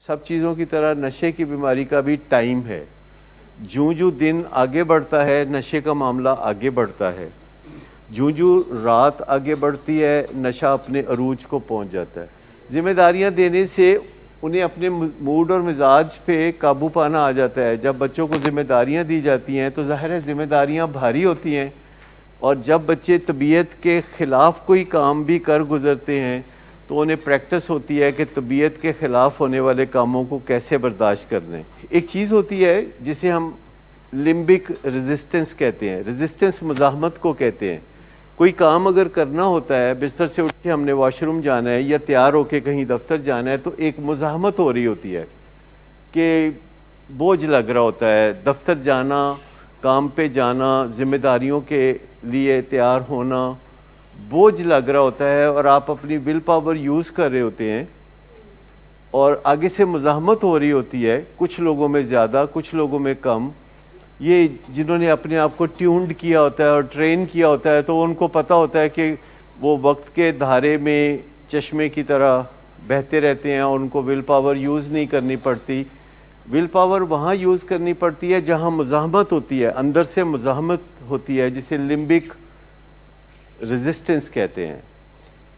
سب چیزوں کی طرح نشے کی بیماری کا بھی ٹائم ہے. جوں دن آگے بڑھتا ہے نشے کا معاملہ آگے بڑھتا ہے. جوں رات آگے بڑھتی ہے نشہ اپنے عروج کو پہنچ جاتا ہے. ذمہ داریاں دینے سے انہیں اپنے موڈ اور مزاج پہ قابو پانا آ جاتا ہے. جب بچوں کو ذمہ داریاں دی جاتی ہیں تو ظاہر ہے ذمہ داریاں بھاری ہوتی ہیں، اور جب بچے طبیعت کے خلاف کوئی کام بھی کر گزرتے ہیں تو انہیں پریکٹس ہوتی ہے کہ طبیعت کے خلاف ہونے والے کاموں کو کیسے برداشت کرنا ہے. ایک چیز ہوتی ہے جسے ہم لمبک ریزسٹنس کہتے ہیں. ریزسٹنس مزاحمت کو کہتے ہیں. کوئی کام اگر کرنا ہوتا ہے، بستر سے اٹھ کے ہم نے واش روم جانا ہے یا تیار ہو کے کہیں دفتر جانا ہے، تو ایک مزاحمت ہو رہی ہوتی ہے کہ بوجھ لگ رہا ہوتا ہے. دفتر جانا، کام پہ جانا، ذمہ داریوں کے لیے تیار ہونا بوجھ لگ رہا ہوتا ہے، اور آپ اپنی ول پاور یوز کر رہے ہوتے ہیں اور آگے سے مزاحمت ہو رہی ہوتی ہے، کچھ لوگوں میں زیادہ کچھ لوگوں میں کم. یہ جنہوں نے اپنے آپ کو ٹیونڈ کیا ہوتا ہے اور ٹرین کیا ہوتا ہے تو ان کو پتہ ہوتا ہے کہ وہ وقت کے دھارے میں چشمے کی طرح بہتے رہتے ہیں اور ان کو ول پاور یوز نہیں کرنی پڑتی. ول پاور وہاں یوز کرنی پڑتی ہے جہاں مزاحمت ہوتی ہے، اندر سے مزاحمت ہوتی ہے، جسے لمبک ریزسٹنس کہتے ہیں.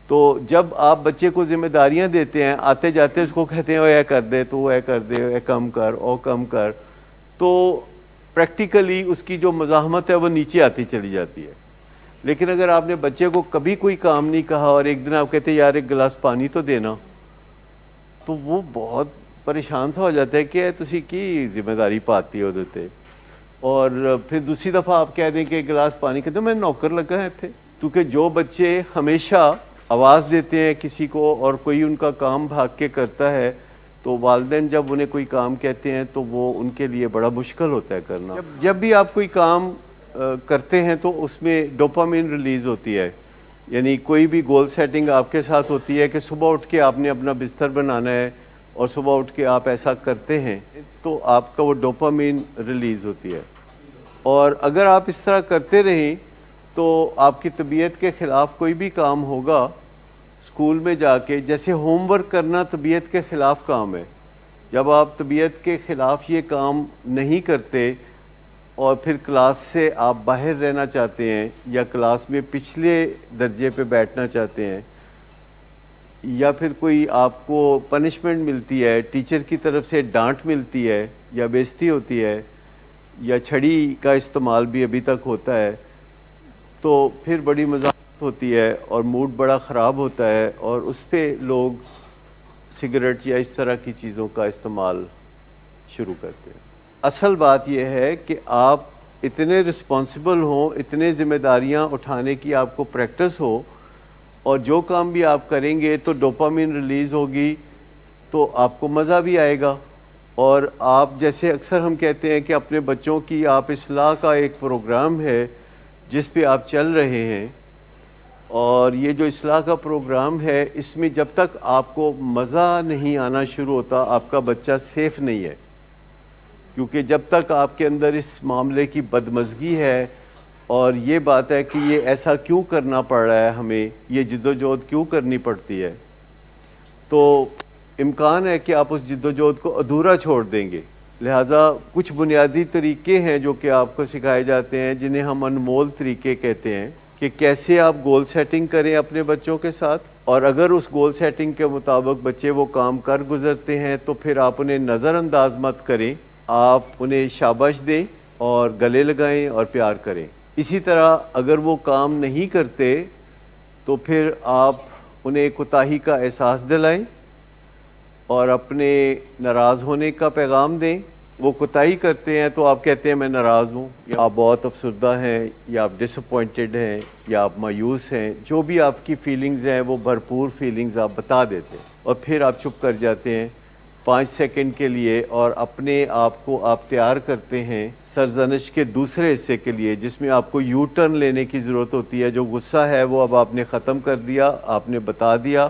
تو جب آپ بچے کو ذمہ داریاں دیتے ہیں، آتے جاتے اس کو کہتے ہیں او اے کر دے، تو اے کر دے، اے کم کر، او کم کر، تو پریکٹیکلی اس کی جو مزاحمت ہے وہ نیچے آتی چلی جاتی ہے. لیکن اگر آپ نے بچے کو کبھی کوئی کام نہیں کہا اور ایک دن آپ کہتے ہیں یار ایک گلاس پانی تو دینا، تو وہ بہت پریشان سا ہو جاتا ہے کہ تسی کی ذمہ داری پاتی ہے وہ تے. اور پھر دوسری دفعہ آپ کہہ دیں کہ ایک گلاس پانی، کہتے ہیں میں نوکر لگا ہے تھے. کیونکہ جو بچے ہمیشہ آواز دیتے ہیں کسی کو اور کوئی ان کا کام بھاگ کے کرتا ہے، تو والدین جب انہیں کوئی کام کہتے ہیں تو وہ ان کے لیے بڑا مشکل ہوتا ہے کرنا. جب بھی آپ کوئی کام کرتے ہیں تو اس میں ڈوپامین ریلیز ہوتی ہے. یعنی کوئی بھی گول سیٹنگ آپ کے ساتھ ہوتی ہے کہ صبح اٹھ کے آپ نے اپنا بستر بنانا ہے اور صبح اٹھ کے آپ ایسا کرتے ہیں تو آپ کا وہ ڈوپامین ریلیز ہوتی ہے. اور اگر آپ اس طرح کرتے رہیں تو آپ کی طبیعت کے خلاف کوئی بھی کام ہوگا اسکول میں جا کے، جیسے ہوم ورک کرنا طبیعت کے خلاف کام ہے. جب آپ طبیعت کے خلاف یہ کام نہیں کرتے اور پھر کلاس سے آپ باہر رہنا چاہتے ہیں یا کلاس میں پچھلے درجے پہ بیٹھنا چاہتے ہیں، یا پھر کوئی آپ کو پنشمنٹ ملتی ہے، ٹیچر کی طرف سے ڈانٹ ملتی ہے یا بے عزتی ہوتی ہے یا چھڑی کا استعمال بھی ابھی تک ہوتا ہے، تو پھر بڑی مزاحمت ہوتی ہے اور موڈ بڑا خراب ہوتا ہے اور اس پہ لوگ سگریٹ یا اس طرح کی چیزوں کا استعمال شروع کرتے ہیں. اصل بات یہ ہے کہ آپ اتنے رسپانسبل ہوں، اتنے ذمہ داریاں اٹھانے کی آپ کو پریکٹس ہو، اور جو کام بھی آپ کریں گے تو ڈوپامین ریلیز ہوگی تو آپ کو مزہ بھی آئے گا. اور آپ جیسے اکثر ہم کہتے ہیں کہ اپنے بچوں کی آپ اصلاح کا ایک پروگرام ہے جس پہ آپ چل رہے ہیں، اور یہ جو اصلاح کا پروگرام ہے اس میں جب تک آپ کو مزہ نہیں آنا شروع ہوتا آپ کا بچہ سیف نہیں ہے. کیونکہ جب تک آپ کے اندر اس معاملے کی بدمزگی ہے اور یہ بات ہے کہ یہ ایسا کیوں کرنا پڑ رہا ہے، ہمیں یہ جدوجہد کیوں کرنی پڑتی ہے، تو امکان ہے کہ آپ اس جدوجہد کو ادھورا چھوڑ دیں گے. لہٰذا کچھ بنیادی طریقے ہیں جو کہ آپ کو سکھائے جاتے ہیں جنہیں ہم انمول طریقے کہتے ہیں، کہ کیسے آپ گول سیٹنگ کریں اپنے بچوں کے ساتھ، اور اگر اس گول سیٹنگ کے مطابق بچے وہ کام کر گزرتے ہیں تو پھر آپ انہیں نظر انداز مت کریں، آپ انہیں شاباش دیں اور گلے لگائیں اور پیار کریں. اسی طرح اگر وہ کام نہیں کرتے تو پھر آپ انہیں کوتاہی کا احساس دلائیں اور اپنے ناراض ہونے کا پیغام دیں. وہ کوتاہی کرتے ہیں تو آپ کہتے ہیں میں ناراض ہوں، یا آپ بہت افسردہ ہیں، یا آپ ڈس اپوائنٹڈ ہیں، یا آپ مایوس ہیں، جو بھی آپ کی فیلنگز ہیں وہ بھرپور فیلنگز آپ بتا دیتے ہیں، اور پھر آپ چپ کر جاتے ہیں 5 سیکنڈ کے لیے اور اپنے آپ کو آپ تیار کرتے ہیں سرزنش کے دوسرے حصے کے لیے، جس میں آپ کو یو ٹرن لینے کی ضرورت ہوتی ہے. جو غصہ ہے وہ اب آپ نے ختم کر دیا، آپ نے بتا دیا،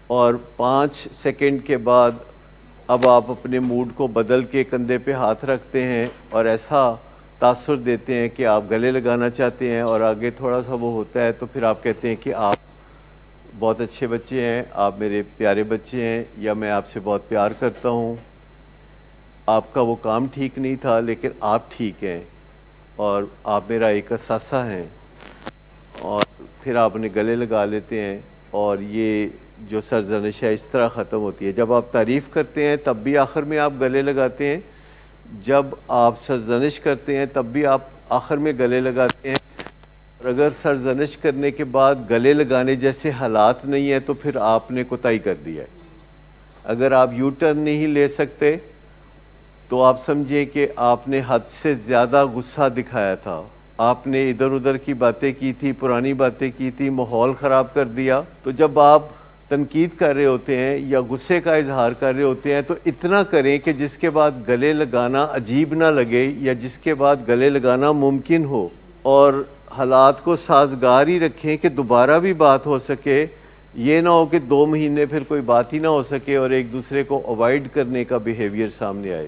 اور 5 سیکنڈ کے بعد اب آپ اپنے موڈ کو بدل کے کندھے پہ ہاتھ رکھتے ہیں اور ایسا تاثر دیتے ہیں کہ آپ گلے لگانا چاہتے ہیں، اور آگے تھوڑا سا وہ ہوتا ہے تو پھر آپ کہتے ہیں کہ آپ بہت اچھے بچے ہیں، آپ میرے پیارے بچے ہیں، یا میں آپ سے بہت پیار کرتا ہوں، آپ کا وہ کام ٹھیک نہیں تھا لیکن آپ ٹھیک ہیں اور آپ میرا ایک اثاثہ ہیں، اور پھر آپ انہیں گلے لگا لیتے ہیں، اور یہ جو سرزنش ہے اس طرح ختم ہوتی ہے۔ جب آپ تعریف کرتے ہیں تب بھی آخر میں آپ گلے لگاتے ہیں، جب آپ سرزنش کرتے ہیں تب بھی آپ آخر میں گلے لگاتے ہیں، اور اگر سرزنش کرنے کے بعد گلے لگانے جیسے حالات نہیں ہیں تو پھر آپ نے کوتاہی کر دیا ہے۔ اگر آپ یو ٹرن نہیں لے سکتے تو آپ سمجھیں کہ آپ نے حد سے زیادہ غصہ دکھایا تھا، آپ نے ادھر ادھر کی باتیں کی تھی، پرانی باتیں کی تھی، ماحول خراب کر دیا۔ تو جب آپ تنقید کر رہے ہوتے ہیں یا غصے کا اظہار کر رہے ہوتے ہیں تو اتنا کریں کہ جس کے بعد گلے لگانا عجیب نہ لگے، یا جس کے بعد گلے لگانا ممکن ہو، اور حالات کو سازگار ہی رکھیں کہ دوبارہ بھی بات ہو سکے۔ یہ نہ ہو کہ 2 مہینے پھر کوئی بات ہی نہ ہو سکے اور ایک دوسرے کو اوائڈ کرنے کا بیہیویئر سامنے آئے۔